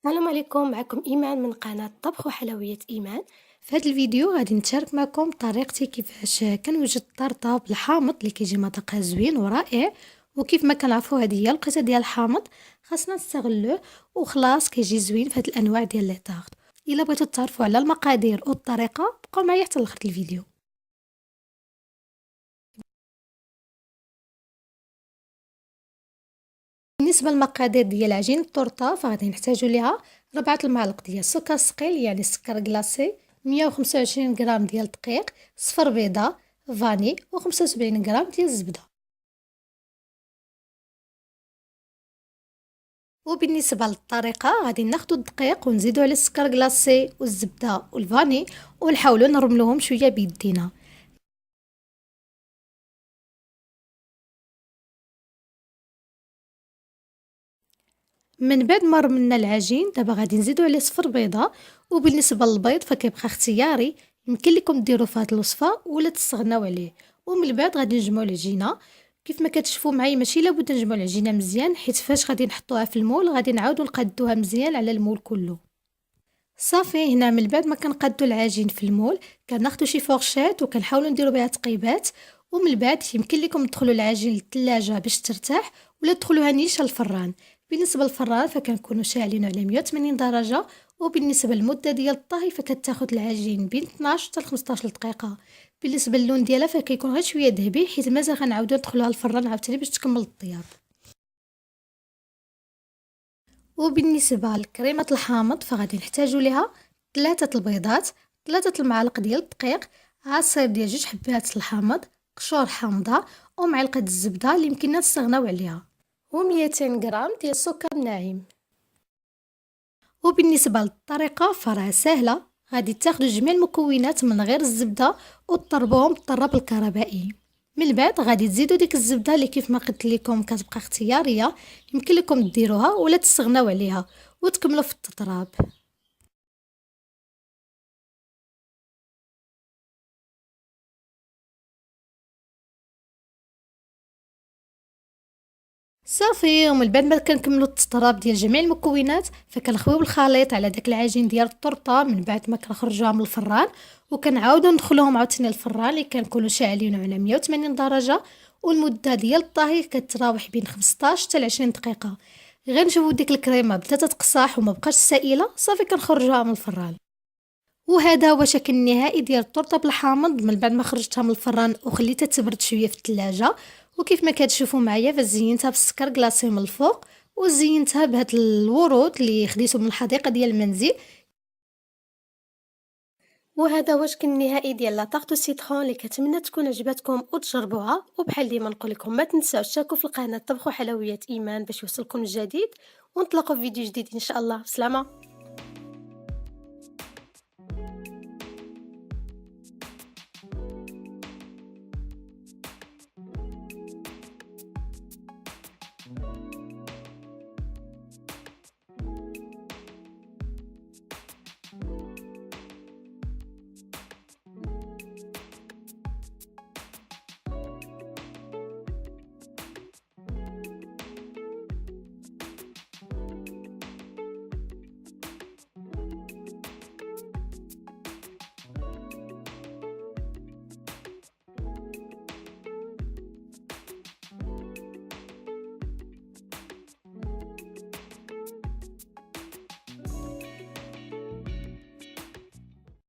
السلام عليكم، معكم إيمان من قناة طبخ وحلويات إيمان. في هذا الفيديو غادي نتشارك معكم طريقتي كيفاش كنوجد الطرطة بالحامض اللي كيجي مذاقها زوين ورائع. وكيف ما كنعرفوا هذه هي الوقيته ديال الحامض، خاصنا نستغلوه وخلاص كيجي زوين في هذه الانواع ديال لي طارت. الا بغيتو تعرفوا على المقادير والطريقه بقاو معايا حتى لاخر الفيديو. بالنسبه للمقادير ديال عجين التورته فغادي نحتاجو ليها 4 المعالق ديال السكر ثقيل يعني السكر كلاصي، 125 غرام ديال الدقيق، صفر بيضه، فاني و75 غرام ديال الزبده. وبالنسبه للطريقه غادي ناخدو الدقيق ونزيدو عليه السكر كلاصي والزبده والفاني ونحاولوا نرملوهم شويه بيدينا. من بعد ما رملنا العجين دابا غادي نزيدو عليه صفر بيضه. وبالنسبه للبيض فكيبقى اختياري، يمكن لكم ديروا في هذه الوصفه ولا تستغناو عليه. ومن بعد غادي نجمعوا العجينه كيف ما كتشوفوا معايا، ماشي لابد نجمعوا العجينه مزيان حيت فاش غادي نحطوها في المول غادي نعاودوا نقادوها مزيان على المول كله. صافي هنا من بعد ما كنقادو العجين في المول كناخدو شي فورشيط وكنحاولوا نديروا بها تقيبات. ومن بعد يمكن لكم تدخلوا العجين للثلاجه باش ترتاح ولا تدخلوها نيشان الفران. بالنسبه للفران فكنكونوا شاعلينه على 180 درجه. وبالنسبه للمده ديال الطهي فكتاخد العجين بين 12 حتى 15 دقيقه. بالنسبه للون ديالها فكيكون غير شويه ذهبي حيت مازال غنعاودو ندخلوها الفران عاوتاني باش تكمل الطياب. وبالنسبة لكريمة الحامض فغادي نحتاجو ليها 3 البيضات، 3 المعالق ديال الدقيق، عصير ديال 2 حبات الحامض، قشور حامضة، ومعلقة الزبدة اللي يمكننا نستغناو عليها، و200 غرام ديال السكر ناعم. وبالنسبة للطريقة فراه سهلة، غادي تاخدو جميع المكونات من غير الزبدة وتضربوهم بالضرب الكهربائي. من بعد غادي تزيدو ديك الزبدة اللي كيف ما قلت لكم كتبقى اختيارية، يمكن لكم ديروها ولا تستغناو عليها وتكملوا في التضراب. صافي ومن بعد ما كنكملوا التضراب ديال جميع المكونات فكنخويو الخليط على داك العجين ديال الطرطه من بعد ما كنخرجوها من الفران. وكنعاودو ندخلوهم عاوتاني الفران اللي كنكونوا شاعلينه على 180 درجه. والمده ديال الطهي كتراوح بين 15 حتى 20 دقيقه. غير نشوفوا ديك الكريمه بدات تقصاح وما بقاش سائله صافي كنخرجوها من الفران. وهذا هو شكل النهائي ديال التورته بالحامض من بعد ما خرجتها من الفران وخليتها تبرد شويه في الثلاجه. وكيف ما كتشوفوا معايا فزينتها بالسكر كلاصي من الفوق وزينتها بهاد الورود اللي خديتهم من الحديقه ديال المنزل. وهذا هو شكل النهائي ديال لا طارت سيترون اللي كنتمنى تكون عجبتكم وتجربوها. وبحال ديما نقول لكم ما تنساوش تشاركوا في القناه طبخ وحلويات ايمان باش يوصلكم الجديد. ونتلاقوا في فيديو جديد ان شاء الله. بسلامه.